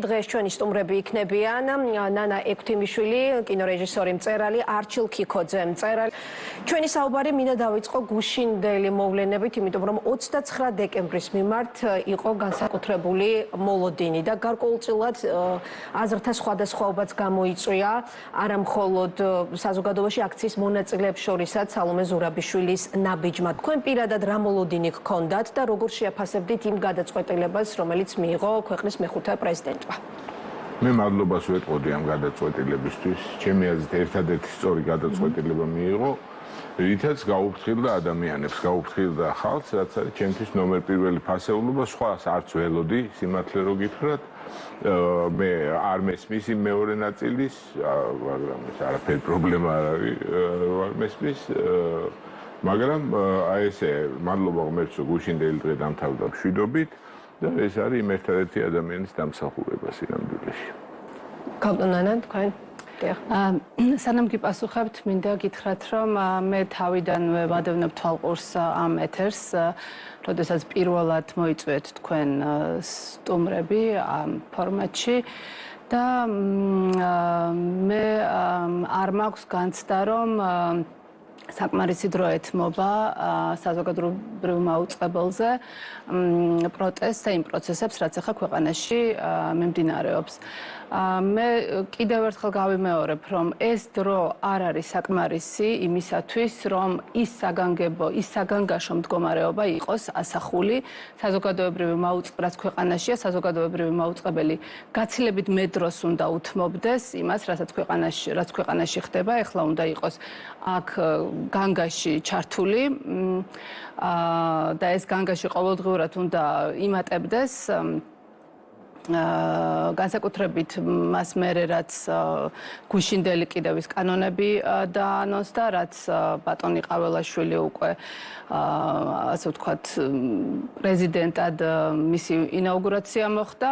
დღეს ჩვენი სტუმრები იქნებიან ნანა ექვთიმიშვილი, კინორეჟისორი, მწერალი, არჩილ ქიქოძე, მწერალი. ჩვენი საუბარი მინდა დავიწყო გუშინდელი მოვლენებით, იმიტომ რომ 29 დეკემბრის მიმართ იყო განსაკუთრებული მოლოდინი და გარკვეულწილად აზრთა სხვადასხვაობაც გამოიწვია, არა მხოლოდ საზოგადოებაში აქციის მონაწილეებს შორისაც სალომე ზურაბიშვილის ნაბიჯმა. თქვენ პირადად რა მოლოდინი გქონდათ და როგორ შეაფასებდით იმ გადაწყვეტილებას, რომელიც მიიღო ქვეყნის მეხუთე პრეზიდენტმა? მე მადლობას ვეტყოდი ამ გადაწყვეტილებისთვის. ჩემი აზრით ერთადერთი სწორი გადაწყვეტილება მიიღო, რითაც გაუფრთხილდა ადამიანებს, გაუფრთხილდა ხალხს, რაც არის ჩემთვის ნომერ პირველი ფასეულობა, სხვას არც ველოდი, სიმართლე რო გითხრათ. მე არ მესმის იმ მეორე ნაწილის, მაგრამ ეს არაფერი პრობლემა არ არის, არ მესმის. მაგრამ აი ესე მადლობა ღმერთს, რომ გუშინდელი დღე დამთავრდა მშვიდობით. და ეს არის იმ ერთადერთი ადამიანის დამსახურება სინამდვილეში. კაპიტანანა, თქვენ? სანამ გიპასუხებთ, მინდა გითხრათ, რომ მე თავიდანვე ვადევნებ თვალყურს ამ ეთერს, როდესაც პირველად მოიწვიეთ თქვენ სტუმრები ამ ფორმატში და მე არ მაქვს განცდა, რომ საკმარისი დრო ეთმობა საზოგადოებრივ მაუწყებელზე პროტესტს და იმ პროცესებს, რაც ახლა ქვეყანაში მიმდინარეობს. მე კიდევ ერთხელ გავიმეორებ, რომ ეს დრო არ არის საკმარისი იმისათვის, რომ ის საგანგაშო მდგომარეობა იყოს ასახული საზოგადოებრივი რაც ქვეყანაშია, საზოგადოებრივი მაუწყებელი გაცილებით მეტ დროს უნდა უთმობდეს იმას, რაც ქვეყანაში ხდება, ეხლა უნდა იყოს აქ განგაში ჩართული და ეს განგაში ყოველდღიურად უნდა იმატებდეს განსაკუთრებით მას მერე, რაც გუშინდელი კიდევ ის კანონები დაანონსდა, რაც ბატონი ყაველაშვილი უკვე ასე ვთქვათ პრეზიდენტად მისი ინაუგურაცია მოხდა.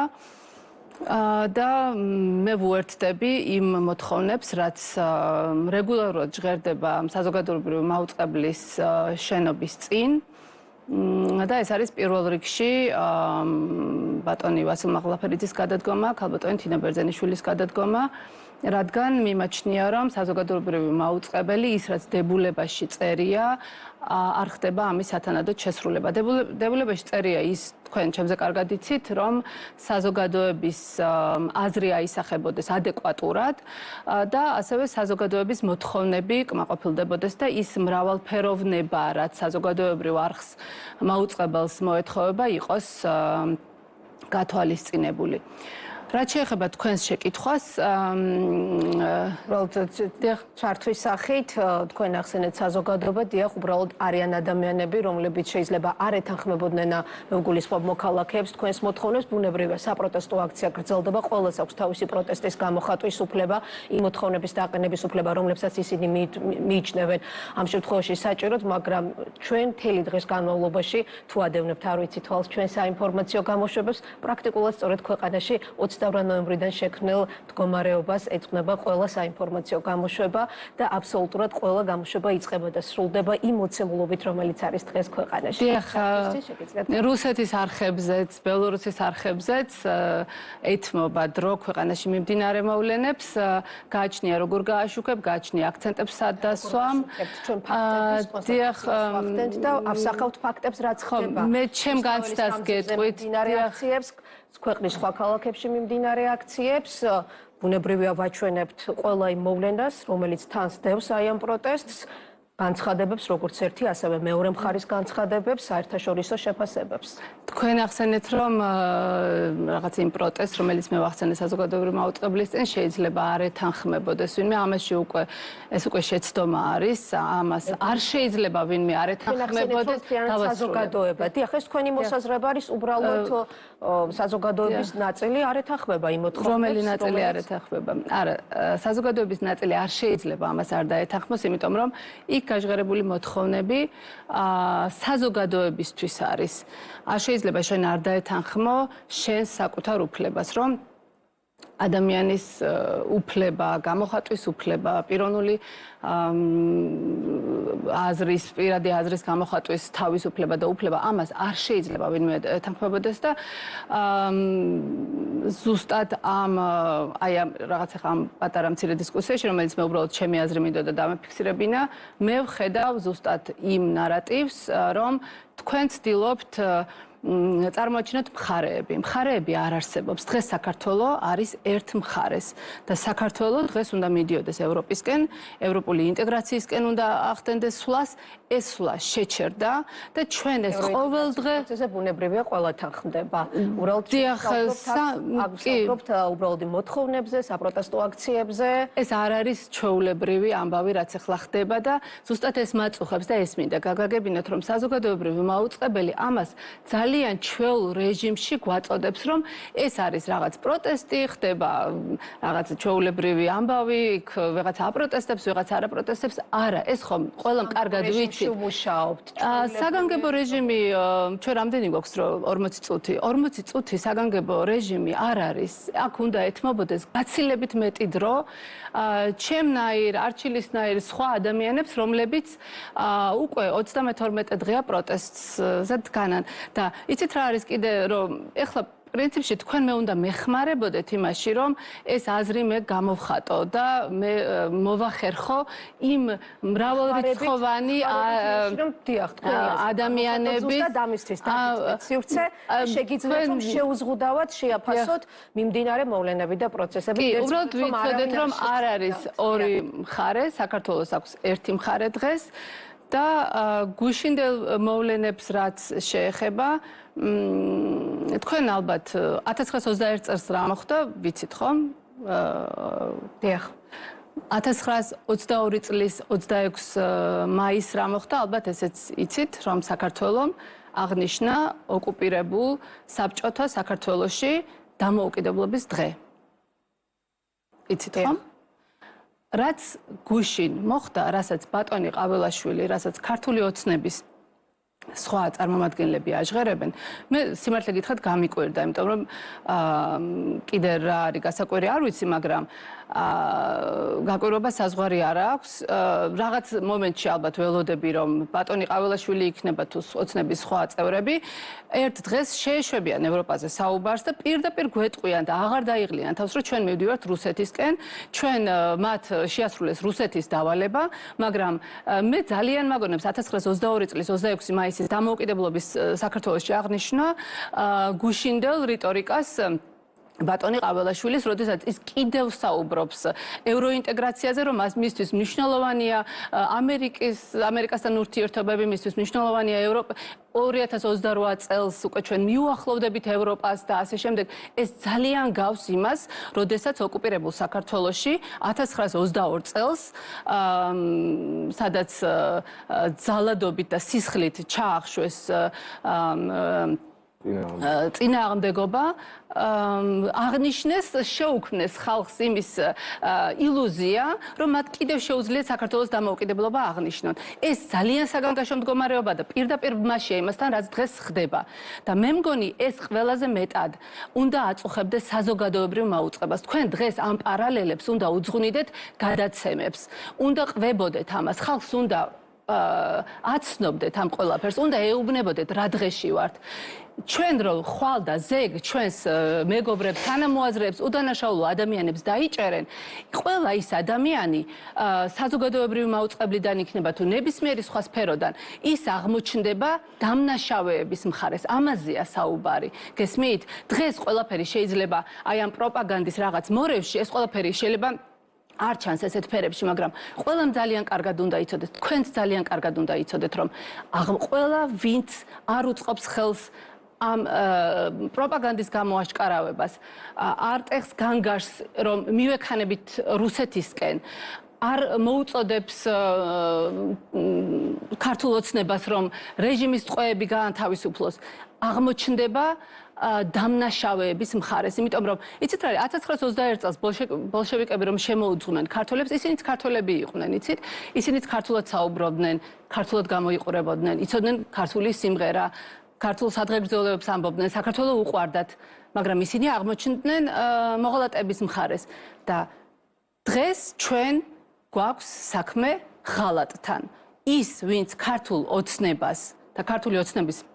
და მე ვუერთდები იმ მოთხოვნებს, რაც რეგულარულად ჟღერდება საზოგადოებრივი მაუწყებლის შენობის წინ. და ეს არის პირველ რიგში ბატონი ვასილ მაღლაფერიძის გადადგომა, ქალბატონი თინა ბერძენიშვილის გადადგომა, რადგან მიმაჩნია, რომ საზოგადოებრივი მაუწყებელი ის, რაც დებულებაში წერია, არ ხდება ამის სათანადოდ შესრულება. დებულებაში წერია ის, თქვენ ჩემზე კარგად იცით, რომ საზოგადოების აზრი აისახებოდეს ადეკვატურად და ასევე საზოგადოების მოთხოვნები კმაყოფილდებოდეს და ის მრავალფეროვნება, რაც საზოგადოებრივ არხს მაუწყებელს მოეთხოვება, იყოს გათვალისწინებული. რაც შეეხება თქვენს შეკითხვას, ჩართვის სახით, თქვენ ახსენეთ საზოგადოება, დიახ, უბრალოდ არიან ადამიანები, რომლებიც შეიძლება არ ეთანხმებოდნენ მეგულისხმობ მოქალაქეებს, თქვენს მოთხოვნებს, ბუნებრივია, საპროტესტო აქცია გრძელდება, ყველას აქვს თავისი პროტესტის გამოხატვის უფლება, იმ მოთხოვნების დაყენების უფლება, რომლებსაც ისინი მიიჩნევენ ამ შემთხვევაში საჭიროდ, მაგრამ ჩვენ მთელი დღის განმავლობაში თუ ადევნებთ არ ვიცი თვალს ჩვენ საინფორმაციო გამოშვებებს, პრაქტიკულად სწორედ ქვეყანაში 28 ნოემბრიდან შექმნილ მდგომარეობას ეძღვნება ყველა საინფორმაციო გამოშვება და აბსოლუტურად ყველა გამოშვება იწყება და სრულდება იმ მოცემულობით, რომელიც არის დღეს ქვეყანაში. რუსეთის არხებზეც, ბელორუსის არხებზეც ეთმობა დრო ქვეყანაში მიმდინარე მოვლენებს, გააჩნია როგორ გააშუქებ, გააჩნია აქცენტებს სად დასვამ. დიახ, და ავსახავთ ფაქტებს, რაც ხდება. მე ჩემ განცდას გეტყვით, ქვეყნის სხვა ქალაქებში მიმდინარე აქციებს, ბუნებრივია ვაჩვენებთ ყველა იმ მოვლენას, რომელიც თან სდევს აი ამ პროტესტს, განცხადებებს, როგორც ერთი, ასევე მეორე მხარის განცხადებებს, საერთაშორისო შეფასებებს. თქვენ ახსენეთ, რომ რაღაც იმ პროტესტს, რომელიც მე ვახსენე საზოგადოებრივი მაუწყებლის წინ, შეიძლება არ ეთანხმებოდეს ვინმე, ამაში ეს უკვე შეცდომა არის, ამას არ შეიძლება ვინმე არ ეთანხმებოდეს საზოგადოება. დიახ, ეს თქვენი მოსაზრება არის, უბრალოდ საზოგადოების ნაწილი არ ეთანხმება იმ მოთხოვნებს, რომელი ნაწილი არ ეთანხმება? არა, საზოგადოების ნაწილი არ შეიძლება ამას არ დაეთანხმოს, იმიტომ რომ იქ გაჟღერებული მოთხოვნები საზოგადოებისთვის არის. არ შეიძლება შენ არ დაეთანხმო შენ საკუთარ უფლებას, რომ ადამიანის უფლება, გამოხატვის უფლება, პიროვნული აზრის, პირადი აზრის გამოხატვის თავისუფლება და უფლება ამას არ შეიძლება ვინმე ეთანხმებოდეს და ზუსტად ამ რაღაცა ამ პატარა მცირე დისკუსიაში, რომელიც მე უბრალოდ ჩემი აზრი მინდოდა დამაფიქსირებინა, მე ვხედავ ზუსტად იმ ნარატივს, რომ თქვენ ცდილობთ წარმოაჩინოთ მხარეები. მხარეები არ არსებობს. დღეს საქართველოს არის ერთ მხარეს და საქართველოს დღეს უნდა მიდიოდეს ევროპისკენ, ევროპული ინტეგრაციისკენ უნდა ახდენდეს სვლას, ეს სვლა შეჩერდა და ჩვენ ეს ყოველდღე პროცესზე ბუნებრივია ყველათან ხდება. უბრალოდ მოთხოვნებზე, საპროტესტო აქციებზე. ეს არ არის ჩვეულებრივი ამბავი, რაც ახლა ხდება და ზუსტად ეს მაწუხებს და ეს მინდა გაგაგებინოთ, რომ საზოგადოებრივი მაუწყებელი ამას ძალიან ჩვეულ რეჟიმში გვაწოდებს, რომ ეს არის რაღაც პროტესტი, ხდება რაღაც ჩვეულებრივი ამბავი, იქ ვიღაცა აპროტესტებს, ვიღაცა არაპროტესტებს. არა, ეს ხომ ყველამ კარგად ვიცით. საგანგებო რეჟიმი ჩვენ რამდენი გვაქვს რომ 40 წუთი? 40 წუთი საგანგებო რეჟიმი არ არის. აქ უნდა ეთმობოდეს გაცილებით მეტი დრო. ჩემნაირ, არჩილისნაირ სხვა ადამიანებს, რომლებიც უკვე 32 დღეა პროტესტზე დგანან და იცით რა არის კიდე რომ ეხლა პრინციპში თქვენ მე უნდა მეხმარებოდეთ იმაში, რომ ეს აზრი მე გამოვხატო და მე მოვახერხო იმ მრავალრიცხოვანი ადამიანების ზუსტად ამისთვის დავიწყეთ სივრცე, შეგიძლიათ რომ შეუზღუდავად შეაფასოთ მიმდინარე მოვლენები და პროცესები. უბრალოდ ვიცოდეთ, რომ არ არის ორი მხარე, საქართველოს აქვს ერთი მხარე დღეს და გუშინდელ მოვლენებს რაც შეეხება თქვენ ალბათ 1921 წელს რა მოხდა, ვიცით ხომ? დიახ. 1922 წლის 26 მაისს რა მოხდა, ალბათ ესეც იცით, რომ საქართველოს აღნიშნა ოკუპირებულ საბჭოთა საქართველოში დამოუკიდებლობის დღე. იცით ხომ? რაც გუშინ მოხდა, რასაც ბატონი ყაველაშვილი, რასაც ქართული ოცნების სხვა წარმომადგენლები აჟღერებენ, მე სიმართლე გითხრათ გამიკვირდა, იმიტომ რომ კიდე რა არის გასაკვირი არ ვიცი, მაგრამ გაკვირვება საზღვარი არ აქვს. რაღაც მომენტში ალბათ ველოდები, რომ ბატონი ყაველაშვილი იქნება თუ ოცნების სხვა წევრები, ერთ დღეს შეეშვებიან ევროპაზე საუბარს და პირდაპირ გვეტყვიან და აღარ დაიღლიან თავს, რომ ჩვენ მივდივართ რუსეთისკენ, ჩვენ მათ შეასრულეს რუსეთის დავალება, მაგრამ მე ძალიან მაგონებს 1922 წლის 26 მაისის დამოუკიდებლობის საქართველოში აღნიშნა გუშინდელ რიტორიკას ბატონი ყაველაშვილის, როდესაც ის კიდევ საუბრობს ევროინტეგრაციაზე, რომ მისთვის მნიშვნელოვანია ამერიკასთან ურთიერთობები, მისთვის მნიშვნელოვანია ევროპა 2028 წელს უკვე ჩვენ მიუახლოვდებით ევროპას და ასე შემდეგ. ეს ძალიან გავს იმას, როდესაც ოკუპირებულ საქართველოში 1922 წელს, სადაც ძალადობით და სისხლით ჩაახშვეს წინააღმდეგობა აღნიშნეს, შეუქმნეს ხალხს იმის ილუზია, რომ მათ კიდევ შეუძლიათ საქართველოს დამოუკიდებლობა აღნიშნონ. ეს ძალიან საგანგაშო მდგომარეობა და პირდაპირ მასშია იმასთან, რაც დღეს ხდება. და მე მგონი, ეს ყველაზე მეტად უნდა აწუხებდეს საზოგადოებრივ მაუწყებას. თქვენ დღეს ამ პარალელებს უნდა უძღვნიდეთ გადაცემებს. უნდა ყვებოდეთ ამას, ხალხს უნდა აცნობდეთ ამ ყველაფერს, უნდა ეუბნებოდეთ რა დღეში ვართ. ჩვენ რო ხვალ და ზეგ ჩვენს მეგობრებს, თანამოაზრეებს, უდანაშაულო ადამიანებს დაიჭერენ, ყველა ის ადამიანი საზოგადოებრივი მაუწყებლიდან იქნება თუ ნებისმიერი სხვა სფეროდან, ის აღმოჩნდება დამნაშავეების მხარეს. ამაზეა საუბარი. გესმით? დღეს ყველაფერი შეიძლება აი ამ პროპაგანდის რაღაც მორევში, ეს ყველაფერი შეიძლება არ ჩანს ესეთ ფერებში, მაგრამ ყველამ ძალიან კარგად უნდა იცოდეთ, თქვენც ძალიან კარგად უნდა იცოდეთ, რომ ყველა ვინც არ უწყობს ხელს ამ პროპაგანდის გამოაშკარავებას, არ ტეხს განგაშს, რომ მივექანებით რუსეთისკენ, არ მოუწოდებს ქართულ ოცნებას, რომ რეჟიმის ტყვეები გაანთავისუფლოს, აღმოჩნდება დამნაშავეების მხარეს, იმიტომ რომ იცით რა არის 1921 წელს ბოლშევიკები რომ შემოუძღვნენ ქართველებს, ისინიც ქართველები იყვნენ, იცით? ისინიც ქართულად საუბრობდნენ, ქართულად გამოიყურებოდნენ, იცოდნენ ქართული სიმღერა, ქართულ სადღეგრძელოებს ამბობდნენ, საქართველოს უყვარდათ, მაგრამ ისინი აღმოჩნდნენ მოღალატების მხარეს და დღეს ჩვენ გვაქვს საქმე ღალატთან. ის ვინც ქართულ ოცნებას და ქართული ოცნების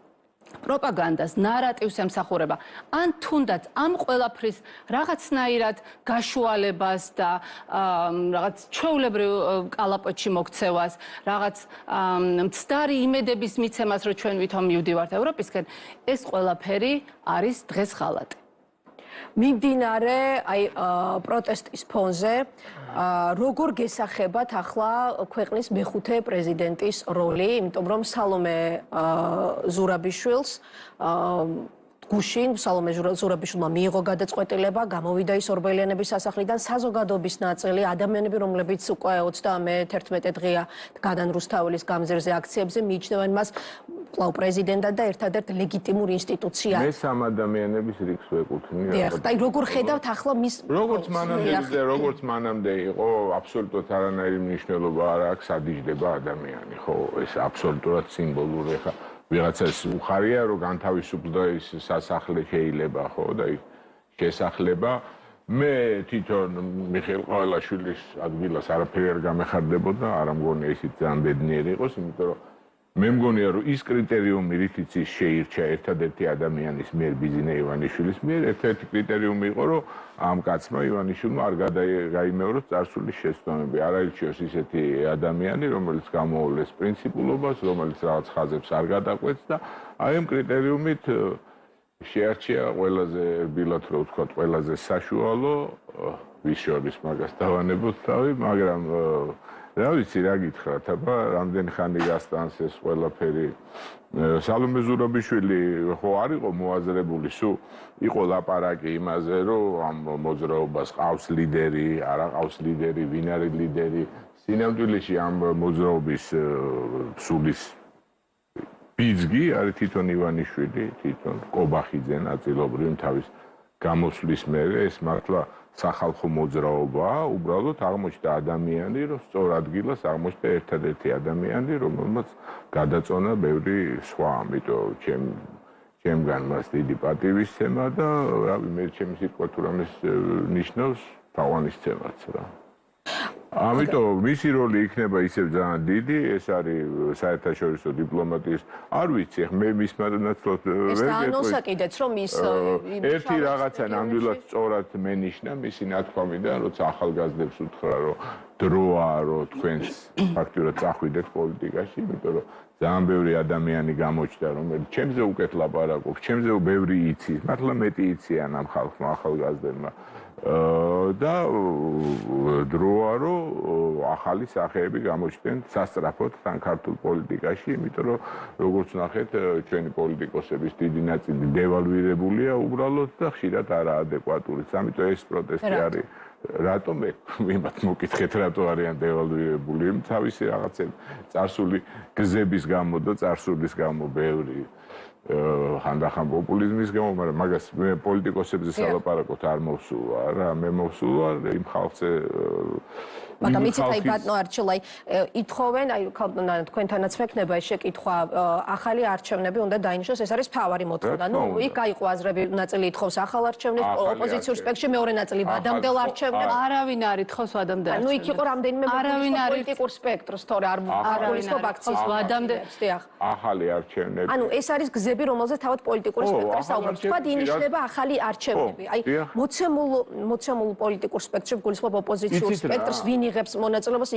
პროპაგანდას, ნარატივს ემსახურება, ან თუნდაც ამ ყველაფრის რაღაცნაირად გაშუალებას და რაღაც ჩვეულებრივ კალაპოტში მოქცევას, რაღაც მცდარი იმედების მიცემას, რომ ჩვენ ვითომ მივდივართ ევროპისკენ, ეს ყველაფერი არის დღეს ღალატი. მიმდინარე პროტესტის ფონზე როგორ გესახებათ ახლა ქვეყნის მეხუთე პრეზიდენტის როლი, იმიტომ რომ სალომე ზურაბიშვილს გუშინ სალომე ზურაბიშვილმა მიიღო გადაწყვეტილება, გამოვიდა ის ორბელიანების სასახლიდან საზოგადოების ნაწილი, ადამიანები, რომლებიც უკვე 31 დღეა გადან რუსთაველის გამზირზე აქციებზე მიიჩნევენ მას კვლავ პრეზიდენტად და ერთადერთ ლეგიტიმურ ინსტიტუციად. მე სამ ადამიანების რიგს ვეკუთვნი. დიახ, და როგორ ხედავთ ახლა მის როგორც მანამდე იყო, აბსოლუტურად არანაირი მნიშვნელობა არ აქვს ადიჯდება ადამიანი, ხო, ეს აბსოლუტურად სიმბოლური ხა ვიღაცას უხარია, რომ განთავისუფლდა ის სასახლე შეიძლება, ხო, და ის შესახლება. მე თვითონ მიხეილ ყაველაშვილის ადგილას არაფერი არ გამეხარდებოდა, არ მგონია ისიც ძალიან ბედნიერი იყოს, იმიტომ რომ მე მგონია, რომ ის კრიტერიუმი, რითიც ის შეირჩა ერთადერთი ადამიანის მიერ ბიზინე ივანიშვილის მიერ, ერთ-ერთი კრიტერიუმი იყო, რომ ამ კაცმა ივანიშვილმა არ გაიმეოროს წარსულის შეცდომები. არ აირჩიოს ისეთი ადამიანი, რომელიც გამოავლეს პრინციპულობას, რომელიც რაღაც ხაზებს არ გადაყვეთს და აი ამ კრიტერიუმით შეარჩია ყველაზე რბილად რო ვთქვათ, ყველაზე საშუალო ვის შორის მაგას დავანებოთ თავი, მაგრამ რა ვიცი რა გითხრათ, აბა რამდენი ხანი გასტანს ეს ყველაფერი. სალომე ზურაბიშვილი ხო არ იყო მოაზრებული, სულ იყო ლაპარაკი იმაზე, რომ ამ მოძრაობას ყავს ლიდერი, არა ყავს ლიდერი, ვინ არის ლიდერი. სინამდვილეში ამ მოძრაობის სულის ბიძგი არის თვითონ ივანიშვილი, თვითონ კობახიძე ნაწილობრივ თავის გამოსვლის მერე ეს მართლა სახალხო მოძრაობაა, უბრალოდ აღმოჩნდა ადამიანი, რომ სწორ ადგილას აღმოჩნდა ერთადერთი ადამიანი, რომელმაც გადაწონა ბევრი სხვა, ამიტომ ჩემგან მას დიდი პატივისცემა და რავი, მე ჩემი სიტყვა თუ რამეს ნიშნავს, თაყვანისცემაც რა. ამიტომ მისი როლი იქნება ისევ ძალიან დიდი, ეს არის საერთაშორისო დიპლომატიის, არ ვიცი, მე მის მანაცვლად ვერ გეტყვი. ეს დაანონსა კიდეც, რომ ის ერთი რაღაცა ნამდვილად სწორად მენიშნა მისი ნათქვამიდან, როცა ახალგაზრდებს უთხრა, რომ დროა, რომ თქვენს ფაქტურად წახვიდეთ პოლიტიკაში, იმიტომ რომ ძალიან ბევრი ადამიანი გამოჩნდა, რომელიც ჩემზე უკეთ ლაპარაკობს, ჩემზე ბევრი იცის, მართლა მეტი იციან ამ ხალხმა, ახალგაზრდებმა. და დროა რომ ახალი სახეები გამოჩნდნენ სასწრაფოდ თან ქართულ პოლიტიკაში, იმიტომ რომ როგორც ნახეთ, ჩვენი პოლიტიკოსების დიდი ნაწილი დევალვირებულია უბრალოდ და ხშირად არაადეკვატური. ამიტომ ეს პროტესტი არის. რატომ იმათ მოკითხეთ, რატო არიან დევალვირებული? თავისი რაღაცები წარსული გზების გამო და წარსულის გამო ბევრი ხანდახან პოპულიზმის გამო, მაგრამ მაგას მე პოლიტიკოსებზე სალაპარაკოთ არ მოვსულა რა, მე მოვსულა იმ ხალხზე. მაგრამ იცით აი ბატონო არჩილაი, ითხოვენ, აი თქვენთანაც მექნება ეს შეკითხვა, ახალი არჩევნები უნდა დაინიშნოს, ეს არის მთავარი მოთხოვნა. ნუ იქ გაიყო აზრები, ნაწილი ითხოვს ახალ არჩევნებს, ოპოზიციურ სპექტრში, მეორე ნაწილი ვადამდელ არჩევნებს. არავინ არ ითხოვს ვადამდელ არჩევნებს. ნუ იქ იყო რამდენიმე პოლიტიკურ სპექტრს, თორე არ გულისხმობ აქციის ვადამდელ. ახალი არჩევნები. ანუ ეს არის გზები, რომელზეც თავად პოლიტიკური სპექტრი საუბრობს. თქვა ინიშნება ახალი არჩევნები. აი მოცემულ პოლიტიკურ სპექტრში გულისხმობ ოპოზიციურ სპექტრს, ვინ იღებს მონაწილეობას,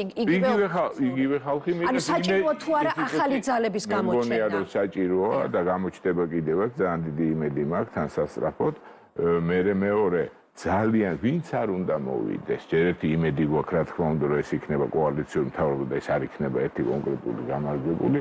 იგივე ხალხი მიღებს. ანუ საჭიროა თუ არა ახალი ძალების გამოჩენა. მე მგონია, რომ საჭიროა და გამოჩნდება კიდევაც ძალიან დიდი იმედი მაქვს თან სასწრაფოდ. მეორე ძალიან ვინც არ უნდა მოვიდეს. ჯერ ერთი იმედი გვაქვს, რა თქმა უნდა, რომ ეს იქნება კოალიციური მთავრობა და ეს არ იქნება ერთი კონკრეტული გამარჯვებული.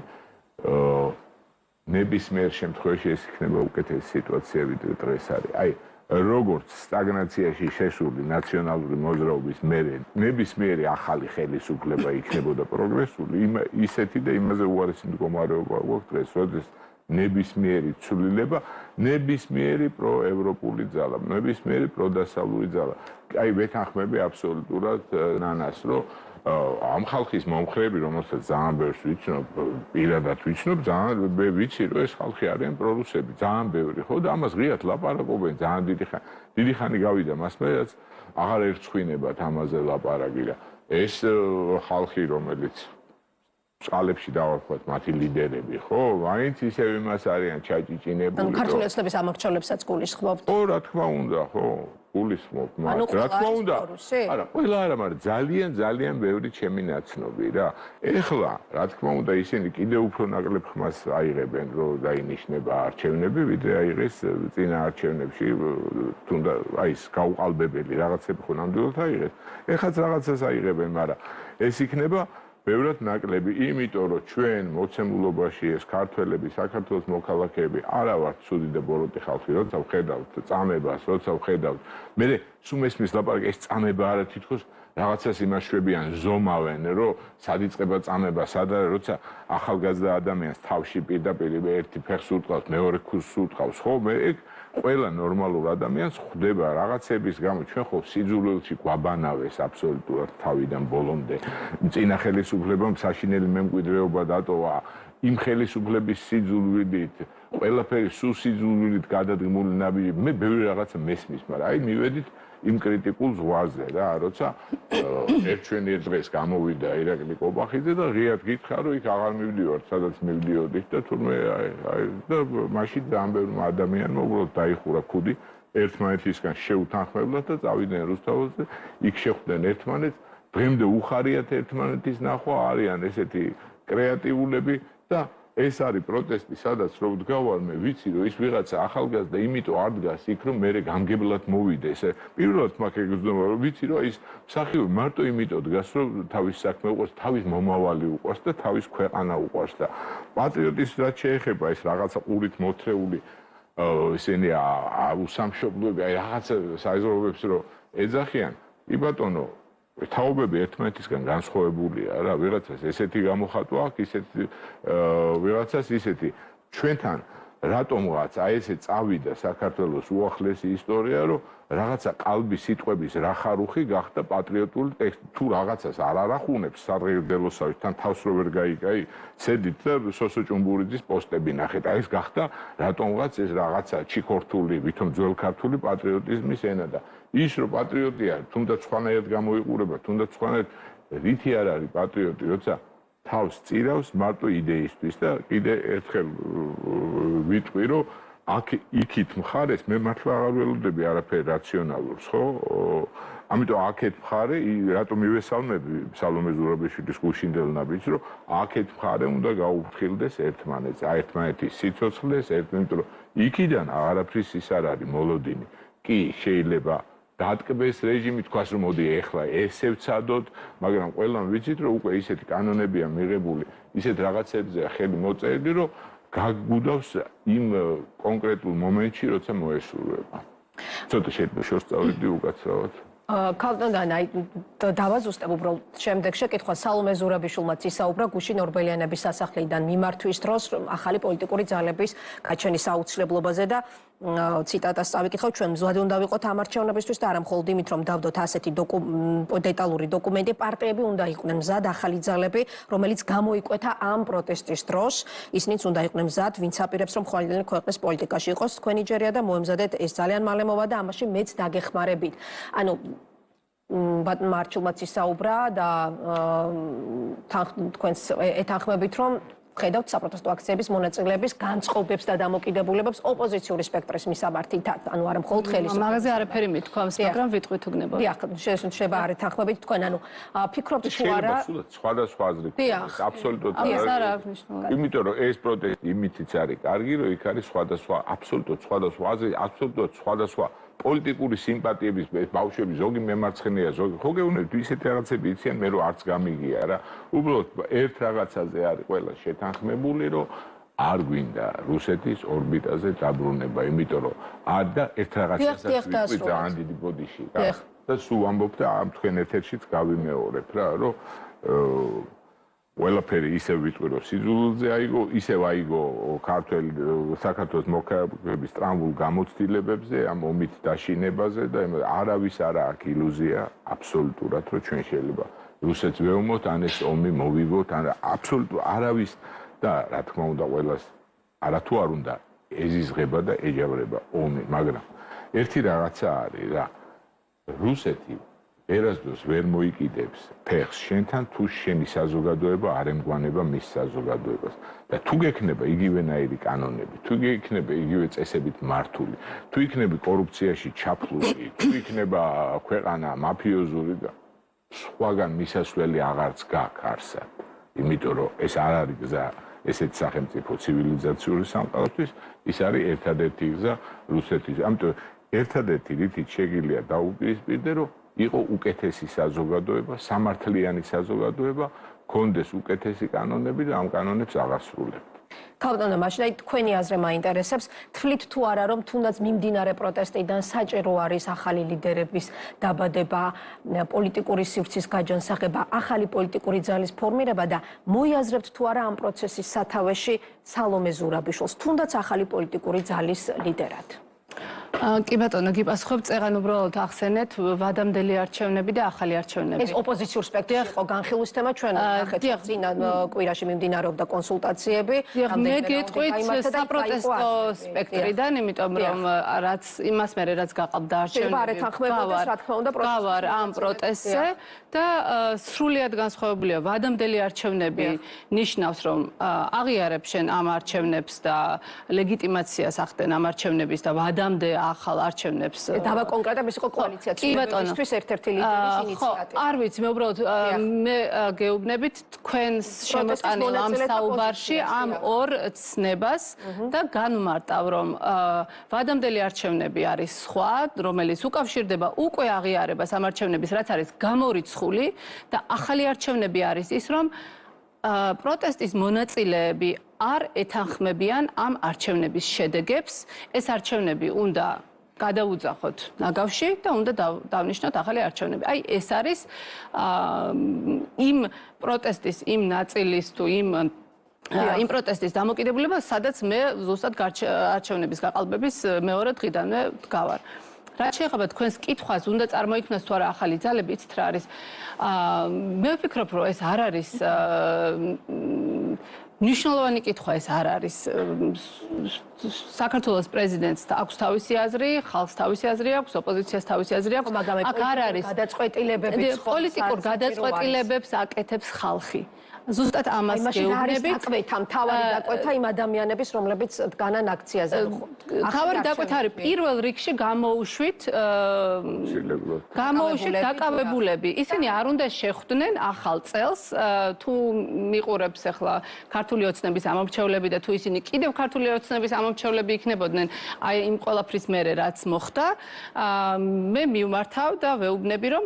ნებისმიერ შემთხვევაში ეს იქნება უკეთესი სიტუაცია, ვიდრე დღეს არის. აი, როგორც სტაგნაციაში შესული ნაციონალური მოძრაობის მერე ნებისმიერი ახალი ხელისუფლება იქნებოდა პროგრესული, ისეთი და იმაზე უარესი მდგომარეობა გვაქვს დღეს, როდესაც ნებისმიერი ცვლილება, ნებისმიერი პროევროპული ძალა, ნებისმიერი პროდასავლური ძალა. აი, ვეთანხმები აბსოლუტურად ნანას, რომ ამ ხალხის მომხრეები, რომელსაც ძალიან ბევრს ვიცნობ, პირადად ვიცნობ, ძალიან ვიცი, რომ ეს ხალხი არიან პრორუსები, ძალიან ბევრი, ხო და ამას ღიად ლაპარაკობენ ძალიან დიდი ხანი გავიდა მას მე, რაც აღარ ერწყინებათ ამაზე ლაპარაკი და ეს ხალხი, რომელიც წყალებში დავარქვათ მათი ლიდერები, ხო? მაინც ისევ იმას არიან ჩაჭიჭინებული. ქართული ოცნების ამორჩეულებსაც გულისხმობთ. ო, რა თქმა უნდა, ხო? გულისხმობ, მაგრამ რა თქმა უნდა. არა, ყველა არა, მაგრამ ძალიან ბევრი ჩემი ნაცნობი რა. ეხლა, რა თქმა უნდა, ისინი კიდევ უფრო ნაკლებ ხმას აიღებენ, რომ დაინიშნება არჩევნები, ვიდრე აიღეს წინა არჩევნებში, თუნდა აი ეს გაუყალბებელი რაღაცები ხო ნამდვილად აიღეს. ეხლაც რაღაცას აიღებენ, მაგრამ ეს იქნება ბევრად ნაკლები, იმიტომ რომ ჩვენ მოცემულობაში ეს ქართველები, საქართველოს მოქალაქეები არა ვართ ცუდი და ბოროტი ხალხი, როცა ვხედავთ წამებას, როცა ვხედავთ. მე სულ მესმის ლაპარაკი, ეს წამება არა თითქოს რაღაცას იმაშვებიან, ზომავენ, რომ სად იწყება წამება, სად არა, როცა ახალგაზრდა ადამიანს თავში პირდაპირ ერთი ფეხს უტყავს, მეორე ქუსს უტყავს, ხო? მე ეგ ყველა ნორმალურ ადამიანს ხვდება რაღაცების გამო ჩვენ ხო სიძულვილში გვაბანავეს აბსოლუტურად თავიდან ბოლომდე წინა ხელისუფლებამ საშინელი მემკვიდრეობა დატოვა იმ ხელისუფლების სიძულვილით ყველაფერი სულ სიძულვილით გადადგმული ნაბიჯი მე ბევრი რაღაცა მესმის მაგრამ აი მივედით იმ კრიტიკულ ზღვარზე რა როცა ერთჩვენიერ დღეს გამოვიდა ირაკლი კობახიძე და ღიად გითხრა რომ იქ აღარ მივდივართ სადაც მივდიოდით და თურმე აი და მაშინ ძალიან ბევრი ადამიანმა უბრალოდ დაიხურა ქუდი ერთმანეთისგან შეუთანხმებლად და წავიდნენ რუსთაველზე იქ შეხვდნენ ერთმანეთს დღემდე უხარიათ ერთმანეთის ნახვა არიან ესეთი კრეატიულები და ეს არის პროტესტი, სადაც რო ვდგავარ მე, ვიცი რომ ის ვიღაცა ახალგაზრდა იმიტომ არ დგას იქ რომ მე გამგებლად მოვიდეს. პირველად მაქვს ეგ ზომა რომ ვიცი რომ ის მსახიობი მარტო იმიტომ დგას რომ თავის საქმე უყურს, თავის მომავალი უყურს და თავის ქვეყანა უყურს და პატრიოტის რაც შეეხება ეს რაღაცა ყურით მოთრეული ისინი უსამშობლოები, აი რაღაცა საიზრობებს რომ ეძახიან, კი ბატონო თაობები ერთმანეთისგან განსხვავებულია რა ვიღაცას ესეთი გამოხატვა აქვს ისეთი ვიღაცას ისეთი ჩვენთან რატომღაც აი ესე წავიდა საქართველოს უახლესი ისტორია რომ რაღაცა ყალბის სიტყვების რახარუხი გახდა პატრიოტული ტექსტი თუ რაღაცას არ არახუნებს სარგებლოსავით თან თავს რო ვერ გაიგაი ცედით და სოსო ჭუმბურიძის პოსტები ნახეთ აი ეს გახდა რატომღაც ეს რაღაცა ჩიქორთული ვითომ ძველ ქართული პატრიოტიზმის ენა და ის რომ პატრიოტია თუნდაც სხვანაირად გამოიყურება თუნდაც სხვანაირად რითი არ არის პატრიოტი როცა თავს წირავს მარტო იდეისთვის და კიდე ერთხელ ვიტყვი რომ აქ იქით მხარეს მე მართლა აღარ ველოდები არაფერ რაციონალურს ხო ამიტომ აქეთ მხარე რატომ მივესალმები სალომე ზურაბიშვილის გუშინდელ ნაბიჯს რომ აქეთ მხარე უნდა გაუფრთხილდეს ერთმანეთს ერთმანეთის სიცოცხლეს ერთმანეთს რომ იქიდან არაფრის ის არ არის მოლოდინი კი შეიძლება დატკბეს რეჟიმი თქვას რომ მოდი ეხლა ესე ვცადოთ მაგრამ ყველამ ვიცით რომ უკვე ისეთი კანონებია მიღებული ისეთ რაღაცებზე ხელი მოწერილი რომ გაგუდავს იმ კონკრეტულ მომენტში როცა მოესურვება ცოტა შეიძლება შევსწავლები უკაცრავად ქალტონგან აი დავაზუსტებ უბრალოდ შემდეგ შეკითხვა სალომე ზურაბიშვილმაც ისაუბრა გუშინ ორბელიანების სასახლიდან მიმართვის დროს ახალი პოლიტიკური ძალების გაჩენის აუცილებლობაზე და ციტატას წავიკითხავ ჩვენ მზვადი უნდა ვიყოთ ამ არჩევნებისთვის და არა მხოლოდ იმით რომ დავდოთ ასეთი დეტალური დოკუმენტი პარტიები უნდა იყვნენ მზად ახალი ძალები რომელიც გამოიკვეთა ამ პროტესტის დროს ისინიც უნდა იყვნენ მზად ვინც აპირებს რომ ხვალინდელი ქვეყნის პოლიტიკაში იყოს თქვენი ჯერია და მოემზადეთ ეს ძალიან მალე მოვა და ამაში მეც დაგეხმარებით ანუ ბატონ მარჩულმაც ისაუბრა და თქვენს ეთანხმებით რომ ხედავთ საპროტესტო აქციების მონაწილეების განწყობებს და დამოკიდებულებებს ოპოზიციური სპექტრის მისამართით, ანუ არა მხოლოდ ხელისუფლების. მაგაზე არაფერი მithქვამს, მაგრამ ვიტყვით უგნებოდ. დიახ, შეიძლება არ ეთანხმებით თქვენ, ანუ ფიქრობთ თუ არა სხვადასხვა აზრი გვაქვს, აბსოლუტურად არა აქვს მნიშვნელობა. იმიტომ რომ ეს პროტესტი იმითიც არის კარგი, რომ იქ არის სხვადასხვა აბსოლუტურად სხვადასხვა აზრი, აბსოლუტურად სხვადასხვა პოლიტიკური სიმპათიების ბავშვები ზოგი მემარცხენეა ზოგი ხო გეუბნებით ისეთი რაღაცები იციან მე რომ არც გამიგია რა უბრალოდ ერთ რაღაცაზე არის ყველა შეთანხმებული რომ არ გვინდა რუსეთის ორბიტაზე დაბრუნება იმიტომ რომ არ და ერთ რაღაცასაც ვიყვი ძალიან დიდი ბოდიში რა და სულ ამბობ და ამ თქვენ ეთერშიც გავიმეორებ რა რომ ყველაფერი ისევ ვიტყვი რომ სიძულვილზე აიგო, ისევ აიგო ქართველი საქართველოს მოქალაქეების ტრამვულ გამოცდილებებზე, ამ ომით დაშინებაზე და არავის არ აქვს ილუზია აბსოლუტურად რომ ჩვენ შეიძლება რუსეთს ვეომოთ, ან ეს ომი მოვიგოთ, ან აბსოლუტურად არავის და რა თქმა უნდა ყველას არათუ არ უნდა ეზიზღება და ეჯაბრება ომი, მაგრამ ერთი რაღაცა არის რა რუსეთი ერასდოს ვერ მოიკიდებს ფეხს შენთან თუ შენი საზოგადოება არ ემგვანება მის საზოგადოებას და თუ გექნება იგივენაირი კანონები, თუ გექნება იგივე წესებით მართული, თუ იქნები კორუფციაში ჩაფლული, თუ იქნება ქვეყანა მაფიოზური და სხვაგან მისასვლელი აღარც გაქვს არსად. იმიტომ რომ ეს არ არის გზა ესეთ სახელმწიფო ცივილიზაციური სამყაროსთვის, ის არის ერთადერთი გზა რუსეთის. ამიტომ ერთადერთი რითიც შეგიძლია დაუპირისპირდე, რომ იყო უკეთესი საზოგადოება, სამართლიანი საზოგადოება, კონდეს უკეთესი კანონები და ამ კანონებს აღასრულებთ. ქალბატონო, მაშინ აი თქვენი აზრი მაინტერესებს, თვლით თუ არა, რომ თუნდაც მიმდინარე პროტესტიდან საჭირო არის ახალი ლიდერების დაბადება, პოლიტიკური სივრცის გაჯანსაღება, ახალი პოლიტიკური ძალის ფორმირება და მოიაზრებთ თუ არა ამ პროცესის სათავეში სალომე ზურაბიშვილს, თუნდაც ახალი პოლიტიკური ძალის ლიდერად. კი ბატონო, გიპასუხებ, წეგან უბრალოდ ახსენეთ ვადამდელი არჩევნები და ახალი არჩევნები. ეს ოპოზიციურ სპექტრში იყო განხილვის თემა, ჩვენ ნახეთ წინა კვირაში მიმდინარეობდა კონსულტაციები. მე გეტყვით საპროტესტო სპექტრიდან, იმიტომ რომ რაც იმას მერე რაც გაყავდა არჩევნები. გავარ ამ პროტესტზე და სრულიად განსხვავებულია ვადამდელი არჩევნები ნიშნავს, რომ აღიარებ შენ ამ არჩევნებს და ლეგიტიმაციას ახდენ ამ არჩევნების და ვადამდე ახალ არჩევნებს. დავაკონკრეტებ, ეს იყო კოალიცია ცვლილებებისთვის ერთ-ერთი ლიდერის ინიციატივა. არ ვიცი, მე უბრალოდ მე გეუბნებით თქვენს შემოტანილ ამ საუბარში ამ ორ ცნებას და განვმარტავ, რომ ვადამდელი არჩევნები არის სხვა, რომელიც უკავშირდება უკვე აღიარებას ამ არჩევნების, რაც არის გამორიცხული და ახალი არჩევნები არის ის, რომ პროტესტის მონაწილეები არ ეთანხმებიან ამ არჩევნების შედეგებს. ეს არჩევნები უნდა გადაუძახოთ ნაგავში და უნდა დავნიშნოთ ახალი არჩევნები. აი ეს არის იმ პროტესტის, იმ ნაწილის თუ იმ პროტესტის დამოკიდებულება, სადაც მე ზუსტად არჩევნების გაყალბების მეორე დღიდანვე ვდგავარ. რაც შეეხება თქვენს კითხვას, უნდა წარმოიქმნას თუ არა ახალი ძალები, იცით რა არის? მე ვფიქრობ, რომ ეს არ არის მნიშვნელოვანი კითხვა, ეს არ არის. საქართველოს პრეზიდენტს აქვს თავისი აზრი, ხალხს თავისი აზრი აქვს, ოპოზიციას თავისი აზრი აქვს. აქ არ არის გადაწყვეტილებების პოლიტიკურ გადაწყვეტილებებს აკეთებს ხალხი. ზუსტად ამას გეუბნებით. თავარი დაკვეთა იმ ადამიანების, რომლებიც დგანან აქციაზე. თავარი დაკვეთა არის პირველ რიგში გამოუშვით დაკავებულები. ისინი არ უნდა შეხვდნენ ახალ წელს, თუ მიყურებს ახლა ქართული ოცნების ამომრჩევლები და თუ ისინი კიდევ ქართული ოცნების ამომრჩევლები იქნებოდნენ, აი იმ ყველაფრის მერე რაც მოხდა, მე მივმართავ და ვეუბნები, რომ